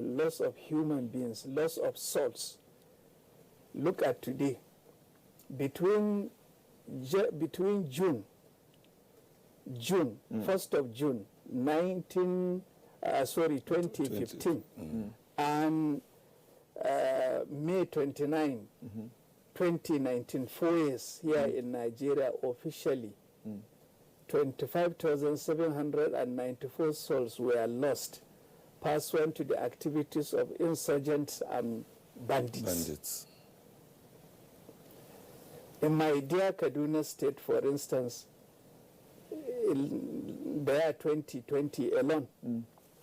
people, loss of human beings, loss of souls. Look at today. Between June, 1st of June, 2015, and May 29, 2019, 4 years here in Nigeria officially, 25,794 souls were lost pursuant to the activities of insurgents and bandits. In my dear Kaduna State, for instance, in the year 2020 alone,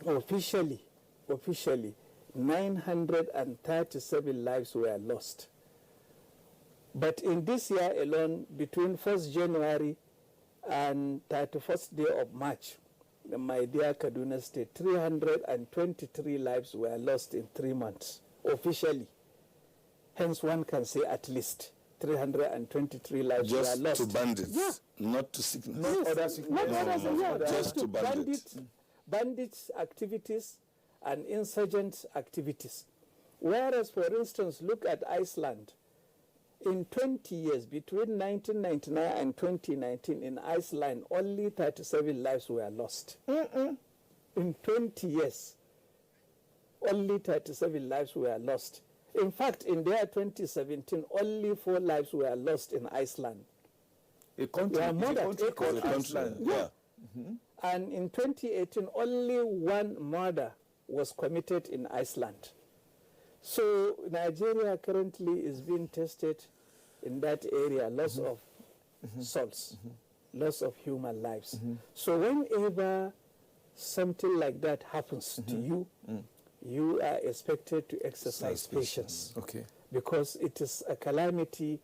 officially, 937 lives were lost. But in this year alone, between 1st January and 31st day of March, in my dear Kaduna State, 323 lives were lost in 3 months, officially. Hence, one can say at least 323 lives were lost. Just to bandits, not to sickness. Not other sickness. Just to bandits. Bandits activities and insurgent activities. Whereas, for instance, look at Iceland. In 20 years, between 1999 and 2019, in Iceland, only 37 lives were lost. In 20 years, only 37 lives were lost. In fact, in the year 2017, only 4 lives were lost in Iceland. A country, called Iceland. Yeah. And in 2018, only 1 murder was committed in Iceland. So Nigeria currently is being tested in that area, loss of souls, loss of human lives. So whenever something like that happens to you, you are expected to exercise patience. Okay. Because it is a calamity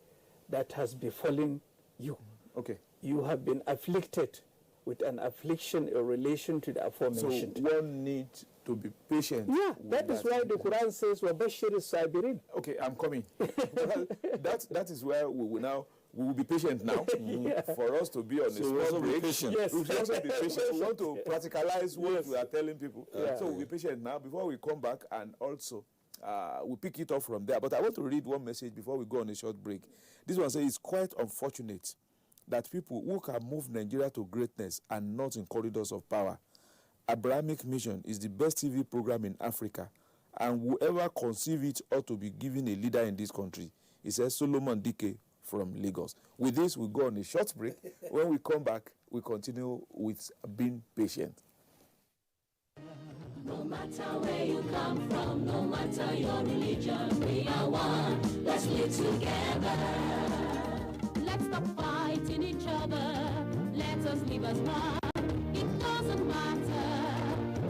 that has befallen you. Okay. You have been afflicted with an affliction in relation to the aforementioned. So one needs to be patient. Yeah, that is why the Quran says, وَبَشِّرِ الصَّابِرِينَ. Okay, I'm coming. that is where we will be patient now. For us to be on a small break. Yes. We should also be patient. We want to practicalize what we are telling people. So we'll be patient now before we come back, and also we'll pick it up from there. But I want to read one message before we go on a short break. This one says, it's quite unfortunate that people who can move Nigeria to greatness are not in corridors of power. Abrahamic Mission is the best TV program in Africa, and whoever conceive it ought to be given a leader in this country. It says Solomon Dike from Lagos. With this, we'll go on a short break. When we come back, we continue with being patient. No matter where you come from, no matter your religion, we are one. Let's live together. Let's stop fighting each other. Let us live as one. It doesn't matter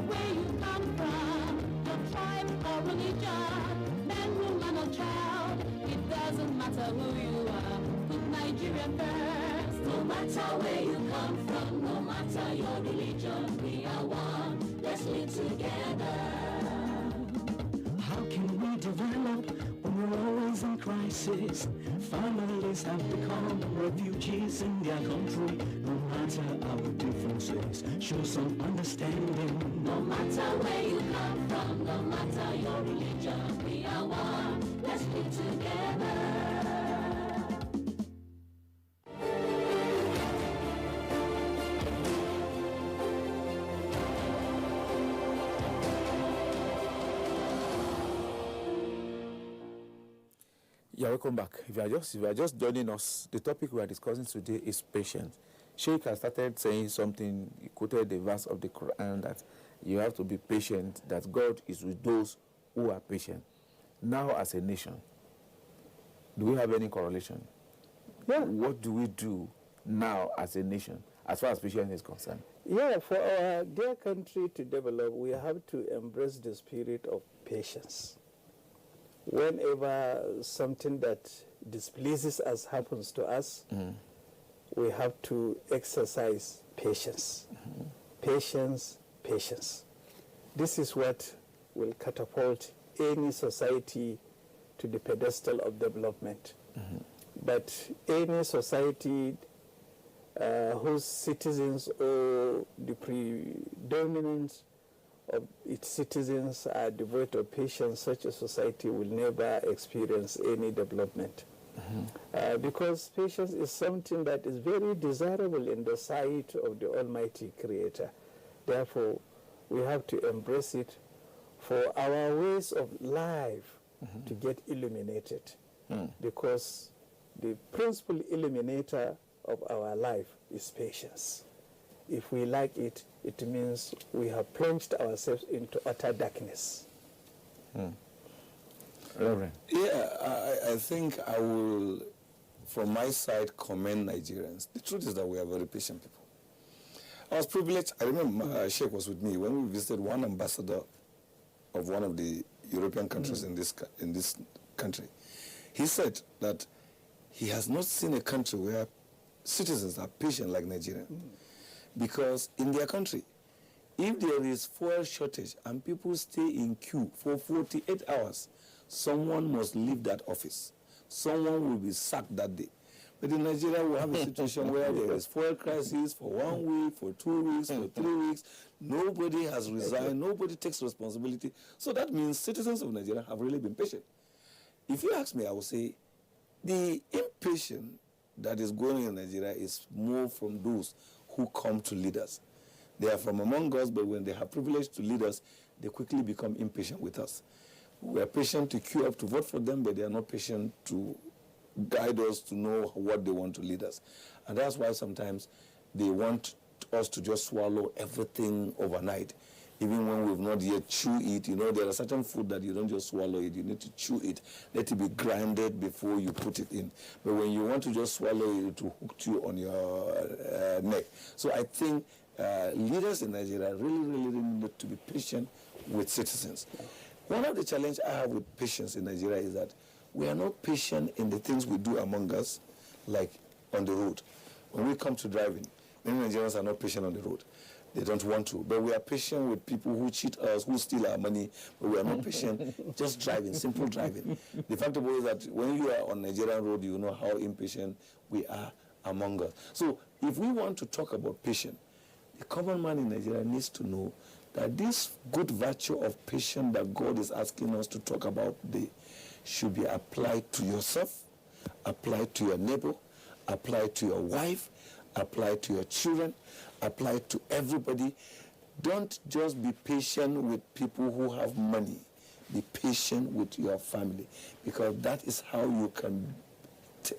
where you come from, your tribe or religion, man, woman or child. It doesn't matter who you are. Put Nigeria first. No matter where you come from, no matter your religion, we are one. Let's live together. How can we develop when we're always in crisis? Families have become refugees in their country. No matter our differences, show some understanding. No matter where you come from, no matter your religion, we are one. Let's live together. Yeah, welcome back. If you are just joining us, the topic we are discussing today is patience. Sheikh has started saying something. He quoted the verse of the Quran that you have to be patient, that God is with those who are patient. Now, as a nation, do we have any correlation? Yeah. What do we do now as a nation, as far as patience is concerned? Yeah, for our dear country to develop, we have to embrace the spirit of patience. Whenever something that displeases us happens to us, we have to exercise patience. Patience, patience. This is what will catapult any society to the pedestal of development. But any society whose citizens or the predominance of its citizens are devoid of patience, such a society will never experience any development. Because patience is something that is very desirable in the sight of the Almighty Creator. Therefore, we have to embrace it for our ways of life to get illuminated. Because the principal illuminator of our life is patience. If we lack it, it means we have plunged ourselves into utter darkness. Reverend. Yeah, I think I will, from my side, commend Nigerians. The truth is that we are very patient people. I was privileged. I remember Sheikh was with me when we visited one ambassador of one of the European countries in this country. He said that he has not seen a country where citizens are patient like Nigeria. Because in their country, if there is fuel shortage and people stay in queue for 48 hours, someone must leave that office. Someone will be sacked that day. But in Nigeria, we have a situation where there is fuel crisis for 1 week, for 2 weeks, for 3 weeks. Nobody has resigned. Nobody takes responsibility. So that means citizens of Nigeria have really been patient. If you ask me, I would say the impatience that is going on in Nigeria is more from those who come to lead us. They are from among us, but when they have privilege to lead us, they quickly become impatient with us. We are patient to queue up to vote for them, but they are not patient to guide us to know what they want to lead us. And that's why sometimes they want us to just swallow everything overnight, even when we've not yet chewed it. You know, there are certain food that you don't just swallow it, you need to chew it. Let it be grinded before you put it in. But when you want to just swallow it, it will hook you on your neck. So I think leaders in Nigeria really need to be patient with citizens. One of the challenges I have with patience in Nigeria is that we are not patient in the things we do among us, like on the road. When we come to driving, many Nigerians are not patient on the road. They don't want to. But we are patient with people who cheat us, who steal our money, but we are not patient just driving, simple driving. The fact of it is that when you are on Nigerian road, you know how impatient we are among us. So if we want to talk about patience, the common man in Nigeria needs to know that this good virtue of patience that God is asking us to talk about today should be applied to yourself, applied to your neighbor, applied to your wife, applied to your children, applied to everybody. Don't just be patient with people who have money. Be patient with your family, because that is how you can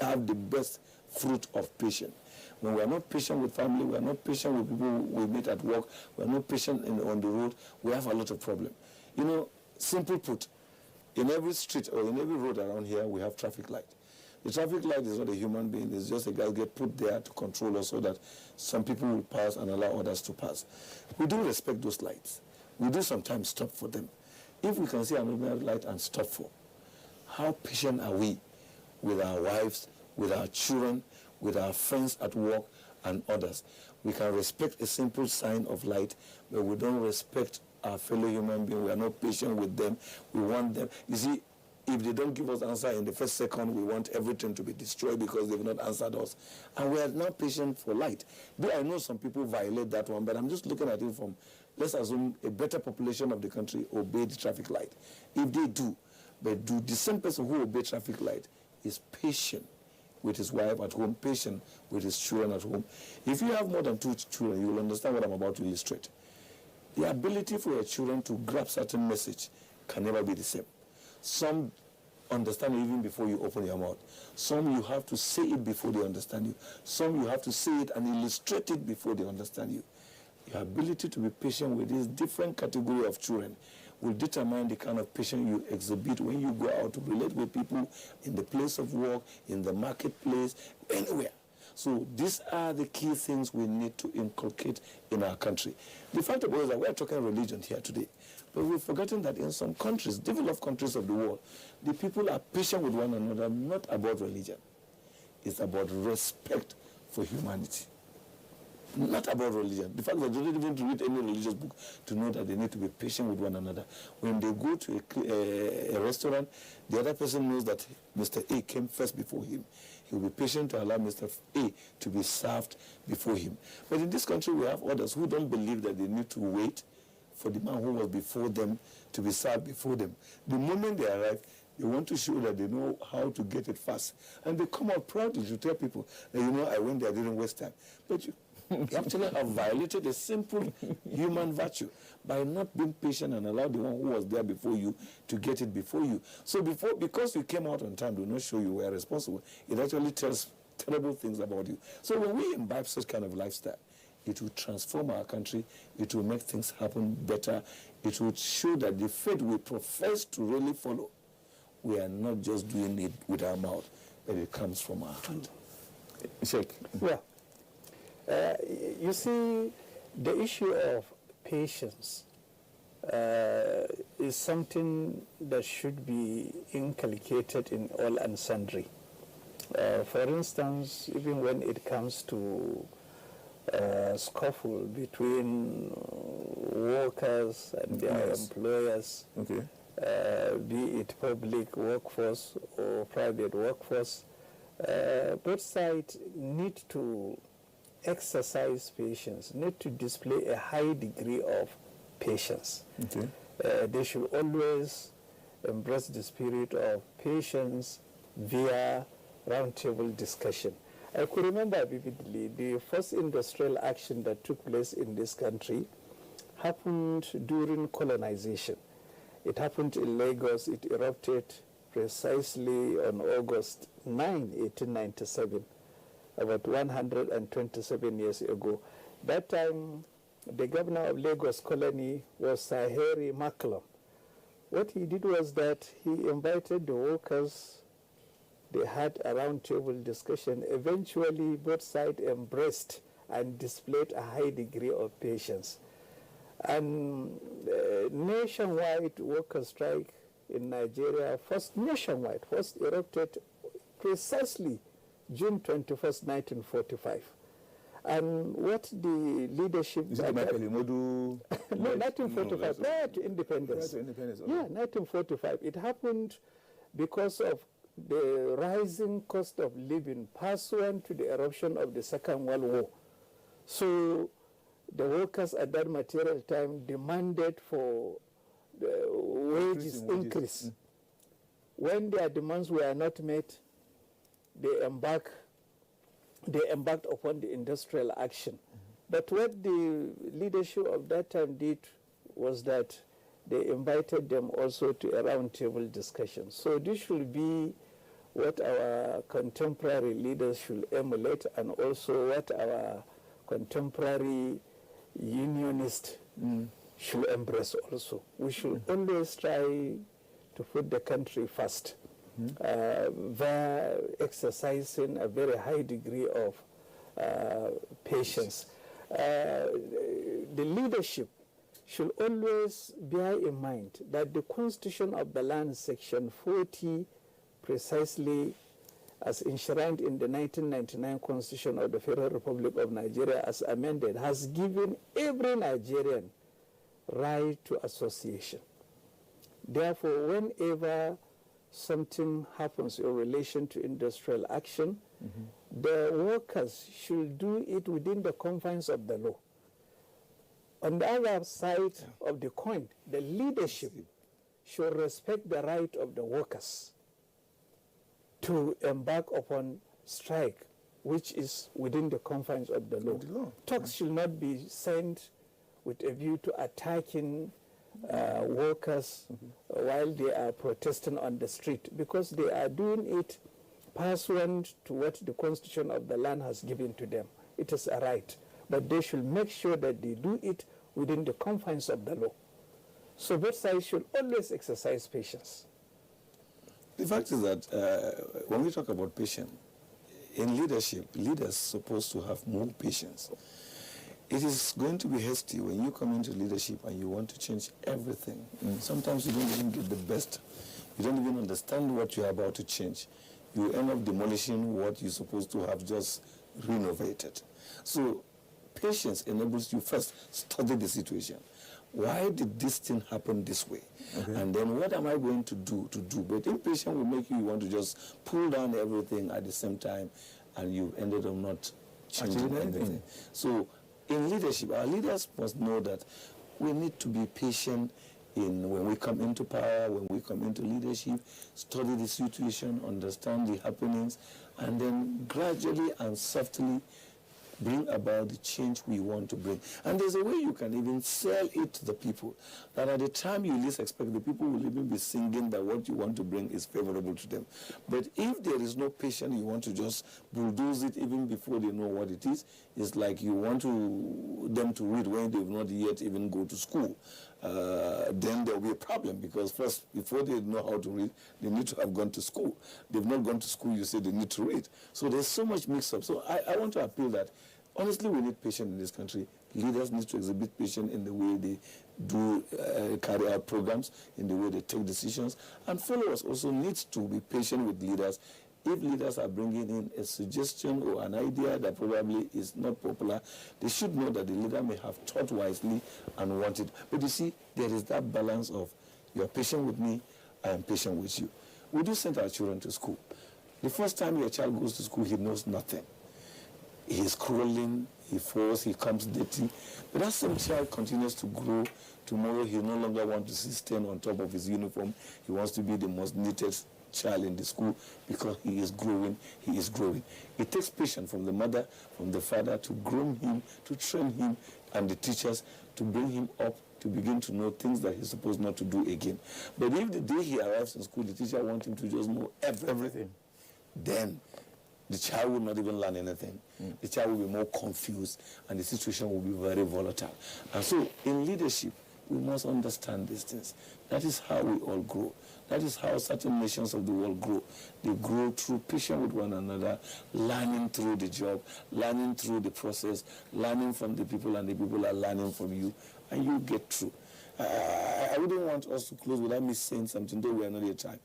have the best fruit of patience. When we are not patient with family, we are not patient with people we meet at work, we are not patient on the road, we have a lot of problem. You know, simple put, in every street or in every road around here, we have traffic light. The traffic light is not a human being, it's just a guy get put there to control us so that some people will pass and allow others to pass. We do respect those lights. We do sometimes stop for them. If we can see an ordinary light and stop for, how patient are we with our wives, with our children, with our friends at work and others? We can respect a simple sign of light, but we don't respect our fellow human being. We are not patient with them. We want them. You see, if they don't give us answer in the first second, we want everything to be destroyed because they've not answered us. And we are not patient for light. Though I know some people violate that one, but I'm just looking at it from, let's assume a better population of the country obey the traffic light. If they do, but do the same person who obey traffic light is patient with his wife at home, patient with his children at home. If you have more than 2 children, you will understand what I'm about to illustrate. The ability for your children to grab certain message can never be the same. Some understand it even before you open your mouth. Some you have to say it before they understand you. Some you have to say it and illustrate it before they understand you. Your ability to be patient with this different category of children will determine the kind of patience you exhibit when you go out to relate with people in the place of work, in the marketplace, anywhere. So these are the key things we need to inculcate in our country. The fact of it is that we're talking religion here today, but we've forgotten that in some countries, developed countries of the world, the people are patient with one another, not about religion. It's about respect for humanity. Not about religion. The fact that they don't even read any religious book to know that they need to be patient with one another. When they go to a restaurant, the other person knows that Mr. A came first before him. He will be patient to allow Mr. A to be served before him. But in this country, we have others who don't believe that they need to wait for the man who was before them to be served before them. The moment they arrive, they want to show that they know how to get it fast. And they come out proudly to tell people that, you know, I went there, I didn't waste time. But you actually have violated a simple human virtue by not being patient and allow the one who was there before you to get it before you. So because you came out on time, do not show you were responsible. It actually tells terrible things about you. So when we imbibe such kind of lifestyle, it will transform our country. It will make things happen better. It will show that the faith we profess to really follow, we are not just doing it with our mouth, but it comes from our heart. Sheikh. Yeah. You see, the issue of patience is something that should be inculcated in all and sundry. For instance, even when it comes to scuffle between workers and their employers, be it public workforce or private workforce, both sides need to exercise patience, need to display a high degree of patience. They should always embrace the spirit of patience via roundtable discussion. I could remember vividly the first industrial action that took place in this country happened during colonization. It happened in Lagos. It erupted precisely on August 9, 1897, about 127 years ago. That time, the governor of Lagos colony was Sir Harry Macklem. What he did was that he invited the workers. They had a roundtable discussion. Eventually, both sides embraced and displayed a high degree of patience. And nationwide worker strike in Nigeria, first erupted precisely June 21st, 1945. And what the leadership... Is it Michael Imodu? No, 1945, prior to independence. Prior to independence, okay. Yeah, 1945. It happened because of the rising cost of living pursuant to the eruption of the Second World War. So the workers at that material time demanded for the wages increase. When their demands were not met, they embarked upon the industrial action. But what the leadership of that time did was that they invited them also to a roundtable discussion. So this should be what our contemporary leaders should emulate, and also what our contemporary unionists should embrace also. We should always try to put the country first via exercising a very high degree of patience. The leadership should always bear in mind that the Constitution of the land, Section 40, precisely as enshrined in the 1999 Constitution of the Federal Republic of Nigeria as amended, has given every Nigerian right to association. Therefore, whenever something happens in relation to industrial action, the workers should do it within the confines of the law. On the other side of the coin, the leadership should respect the right of the workers to embark upon strike, which is within the confines of the law. Talks should not be sent with a view to attacking workers while they are protesting on the street, because they are doing it pursuant to what the Constitution of the land has given to them. It is a right, but they should make sure that they do it within the confines of the law. So both sides should always exercise patience. The fact is that when we talk about patience, in leadership, leaders are supposed to have more patience. It is going to be hasty when you come into leadership and you want to change everything. Sometimes you don't even get the best. You don't even understand what you're about to change. You end up demolishing what you're supposed to have just renovated. So patience enables you first study the situation. Why did this thing happen this way? And then what am I going to do? But impatience will make you want to just pull down everything at the same time, and you've ended up not changing anything. So in leadership, our leaders must know that we need to be patient when we come into power, when we come into leadership, study the situation, understand the happenings, and then gradually and softly bring about the change we want to bring. And there's a way you can even sell it to the people, that at the time you least expect, the people will even be singing that what you want to bring is favorable to them. But if there is no patience, you want to just bulldoze it even before they know what it is. It's like you want them to read when they've not yet even go to school. Then there will be a problem, because first, before they know how to read, they need to have gone to school. They've not gone to school, you say they need to read. So there's so much mix-up. So I want to appeal that, honestly, we need patience in this country. Leaders need to exhibit patience in the way they do carry out programs, in the way they take decisions. And followers also need to be patient with leaders. If leaders are bringing in a suggestion or an idea that probably is not popular, they should know that the leader may have thought wisely and want it. But you see, there is that balance of, you're patient with me, I am patient with you. We do send our children to school. The first time your child goes to school, he knows nothing. He's crawling, he falls, he comes dirty. But that same child continues to grow. Tomorrow, he no longer wants to stand on top of his uniform. He wants to be the most neatest child in the school, because he is growing, he is growing. It takes patience from the mother, from the father, to groom him, to train him, and the teachers to bring him up to begin to know things that he's supposed not to do again. But if the day he arrives in school, the teacher wants him to just know everything, then the child will not even learn anything. The child will be more confused, and the situation will be very volatile. And so in leadership, we must understand these things. That is how we all grow. That is how certain nations of the world grow. They grow through patience with one another, learning through the job, learning through the process, learning from the people, and the people are learning from you, and you get through. I wouldn't want us to close without me saying something, though we are not at time,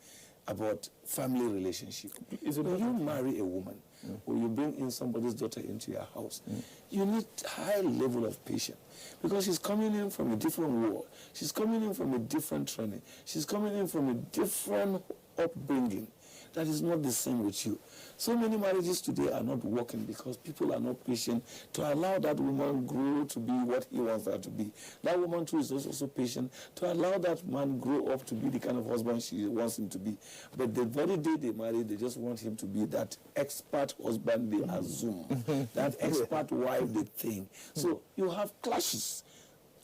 about family relationship. When you marry a woman, or you bring in somebody's daughter into your house, you need high level of patience, because she's coming in from a different world. She's coming in from a different training. She's coming in from a different upbringing that is not the same with you. So many marriages today are not working because people are not patient to allow that woman grow to be what he wants her to be. That woman too is also patient to allow that man grow up to be the kind of husband she wants him to be. But the very day they marry, they just want him to be that expert husband they assume, that expert wife they think. So you have clashes,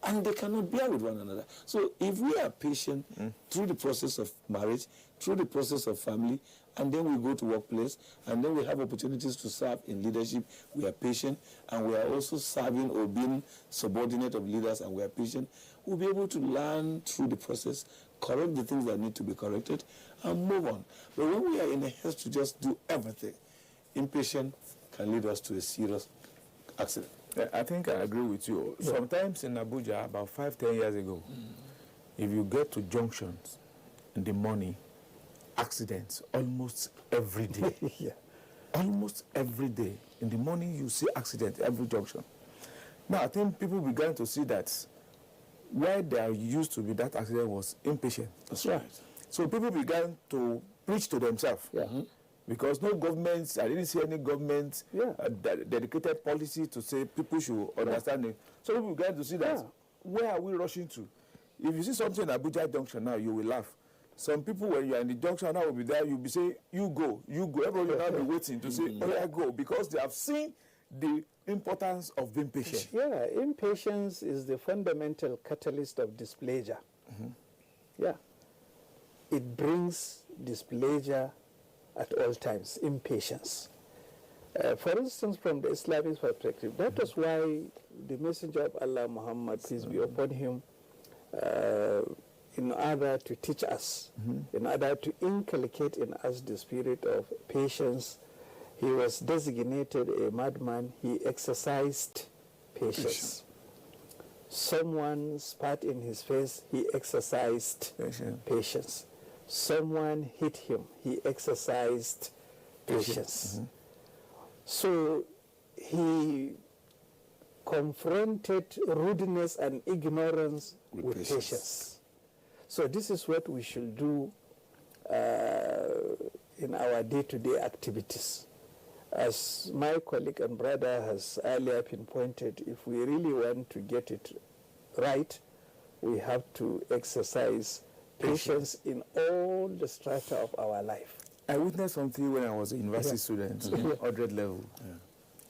and they cannot bear with one another. So if we are patient through the process of marriage, through the process of family, and then we go to workplace, and then we have opportunities to serve in leadership, we are patient, and we are also serving or being subordinate of leaders, and we are patient, we'll be able to learn through the process, correct the things that need to be corrected, and move on. But when we are in a haste to just do everything, impatience can lead us to a serious accident. I think I agree with you. Sometimes in Abuja, about 5-10 years ago, if you get to junctions in the morning, accidents almost every day. Almost every day. In the morning, you see accidents every junction. Now, I think people began to see that where there used to be that accident was impatient. That's right. So people began to preach to themselves. Because no governments, I didn't see any government dedicated policy to say people should understand it. So people began to see that, where are we rushing to? If you see something in Abuja junction now, you will laugh. Some people, when you are in the junction now, will be there, you'll be saying, you go. Everybody will now be waiting to say, oh, yeah, go, because they have seen the importance of being patient. Yeah, impatience is the fundamental catalyst of displeasure. It brings displeasure at all times, impatience. For instance, from the Islamic perspective, that was why the Messenger of Allah, Muhammad, peace be upon him, in order to teach us, in order to inculcate in us the spirit of patience, he was designated a madman. He exercised patience. Someone spat in his face, he exercised patience. Someone hit him, he exercised patience. So he confronted rudeness and ignorance with patience. So this is what we should do in our day-to-day activities. As my colleague and brother has earlier pinpointed, if we really want to get it right, we have to exercise patience in all the strata of our life. I witnessed something when I was a university student, 100 level.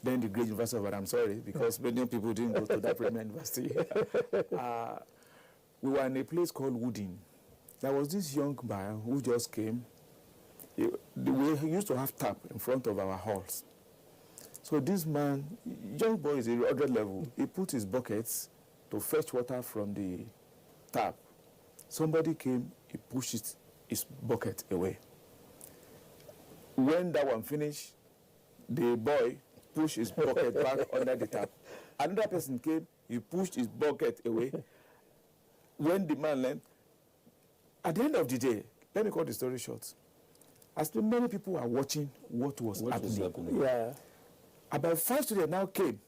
Then the great university, but I'm sorry, because many people didn't go to that premier university. We were in a place called Wooding. There was this young man who just came. We used to have tap in front of our halls. So this man, young boy is a 100 level, he put his buckets to fetch water from the tap. Somebody came, he pushed his bucket away. When that one finished, the boy pushed his bucket back under the tap. Another person came, he pushed his bucket away. When the man left, at the end of the day, let me cut the story short. As many people were watching what was happening. Yeah. About 5 students now came.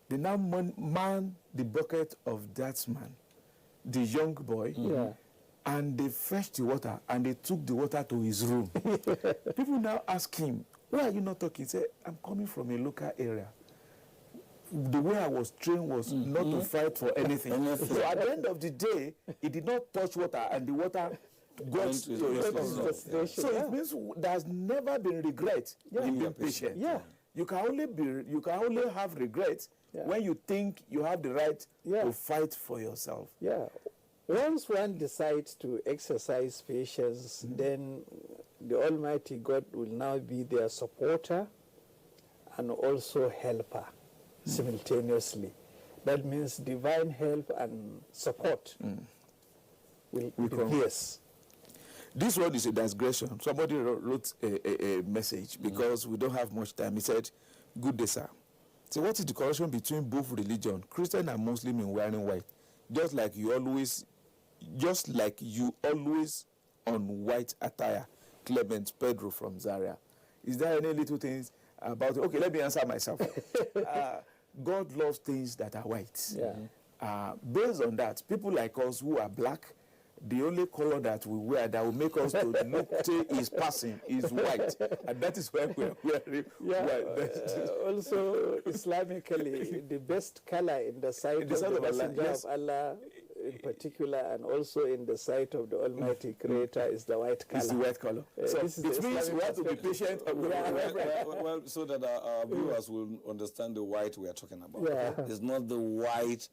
They now manned the bucket of that man, the young boy, and they fetched the water and they took the water to his room. People now ask him, why are you not talking? He said, I'm coming from a local area. The way I was trained was not to fight for anything. So at the end of the day, he did not touch water and the water got to his destination. So it means there's never been regret in being patient. Yeah. You can only have regret when you think you have the right to fight for yourself. Yeah. Once one decides to exercise patience, then the Almighty God will now be their supporter and also helper simultaneously. That means divine help and support will be his. This one is a digression. Somebody wrote a message because we don't have much time. He said, good day, sir. So what is the correlation between both religions, Christian and Muslim, in wearing white? Just like you always on white attire. Clement Pedro from Zaria. Is there any little things about it? Okay, let me answer myself. God loves things that are white. Based on that, people like us who are black, the only color that we wear that will make us to look is passing is white, and that is why we are wearing white. Also, Islamically, the best color in the sight of the Messenger of Allah, in particular, and also in the sight of the Almighty Creator, is the white color. It's the white color. So it means we have to be patient. Well, so that our viewers will understand the white we are talking about. It's not the white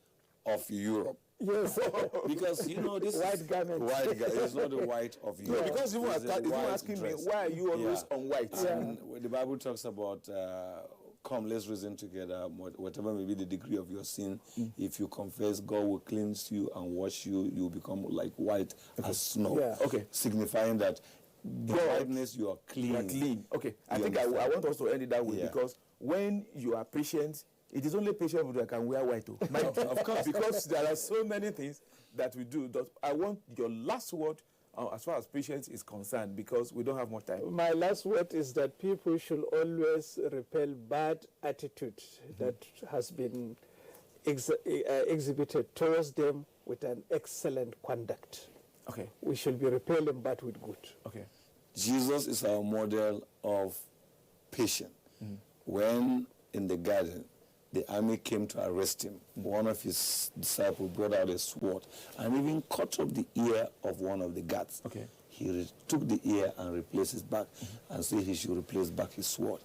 of Europe. Yes. Because, you know, this white garment. It's not the white of Europe. No, because you are asking me, why are you always on white? And the Bible talks about, come, let's reason together, whatever may be the degree of your sin. If you confess, God will cleanse you and wash you. You will become like white as snow. Okay. Signifying that the whiteness, you are clean. You are clean. Okay. I think I want us to end it that way because when you are patient, it is only patient people that can wear white. Of course, because there are so many things that we do. I want your last word as far as patience is concerned, because we don't have much time. My last word is that people should always repel bad attitude that has been exhibited towards them with an excellent conduct. Okay. We should be repelling bad with good. Okay. Jesus is our model of patience. When in the garden, the army came to arrest him, one of his disciples brought out a sword and even cut off the ear of one of the guards. Okay. He took the ear and replaced his back and said he should replace back his sword.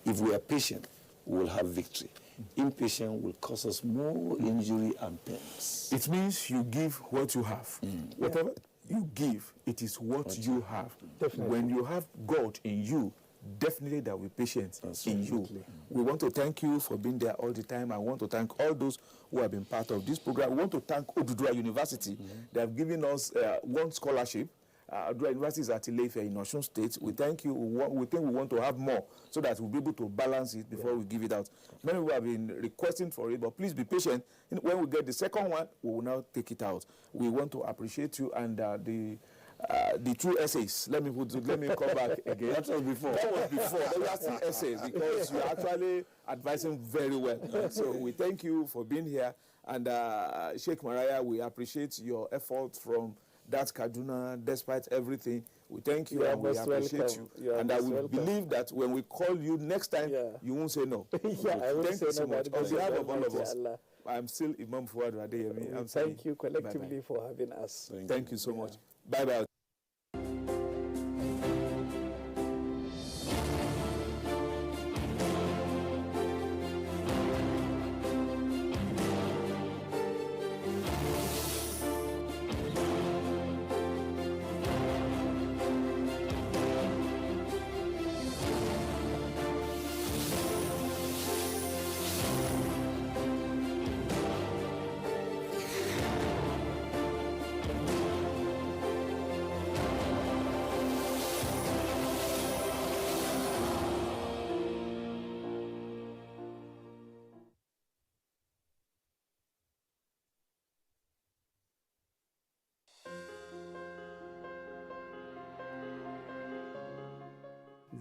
If we are patient, we will have victory. Impatience will cause us more injury and pains. It means you give what you have. Whatever you give, it is what you have. Definitely. When you have God in you, definitely there will be patience in you. We want to thank you for being there all the time. I want to thank all those who have been part of this program. We want to thank Oduduwa University. They have given us one scholarship. Oduduwa University is at Ile-Ife in Osun State. We thank you. We think we want to have more so that we'll be able to balance it before we give it out. Many people have been requesting for it, but please be patient. When we get the second one, we will now take it out. We want to appreciate you and the two essays. Let me come back again. That was before. That was before. They were still essays because you are actually advising very well. So we thank you for being here. And Sheikh Mariah, we appreciate your efforts from that Kaduna, despite everything. We thank you and we appreciate you. And I will believe that when we call you next time, you won't say no. I won't Thank say you so no, much. but On behalf of all of us, I'm still Imam Fuad Adeyemi. I'm Thank you collectively bye-bye. for having us. Thank you so much. Bye-bye.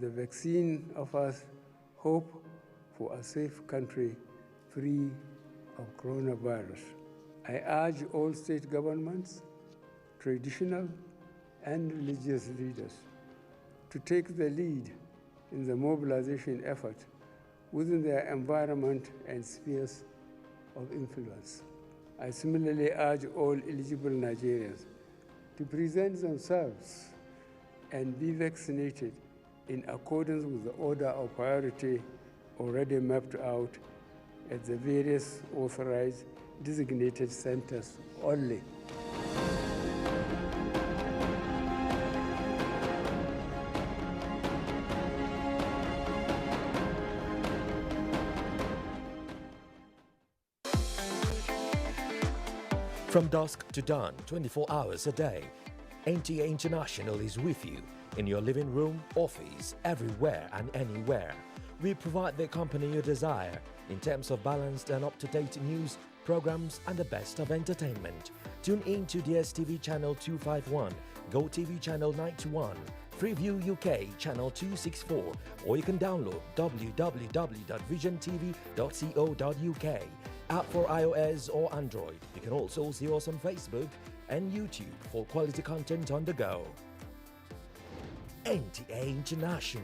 The vaccine offers hope for a safe country free of coronavirus. I urge all state governments, traditional and religious leaders to take the lead in the mobilization effort within their environment and spheres of influence. I similarly urge all eligible Nigerians to present themselves and be vaccinated in accordance with the order of priority already mapped out at the various authorized designated centers only. From dusk to dawn, 24 hours a day, NTA International is with you in your living room, office, everywhere and anywhere. We provide the company you desire in terms of balanced and up-to-date news, programs and the best of entertainment. Tune in to DSTV channel 251, GoTV channel 91, Freeview UK channel 264, or you can download www.visiontv.co.uk. App for iOS or Android. You can also see us on Facebook and YouTube for quality content on the go. NTA International.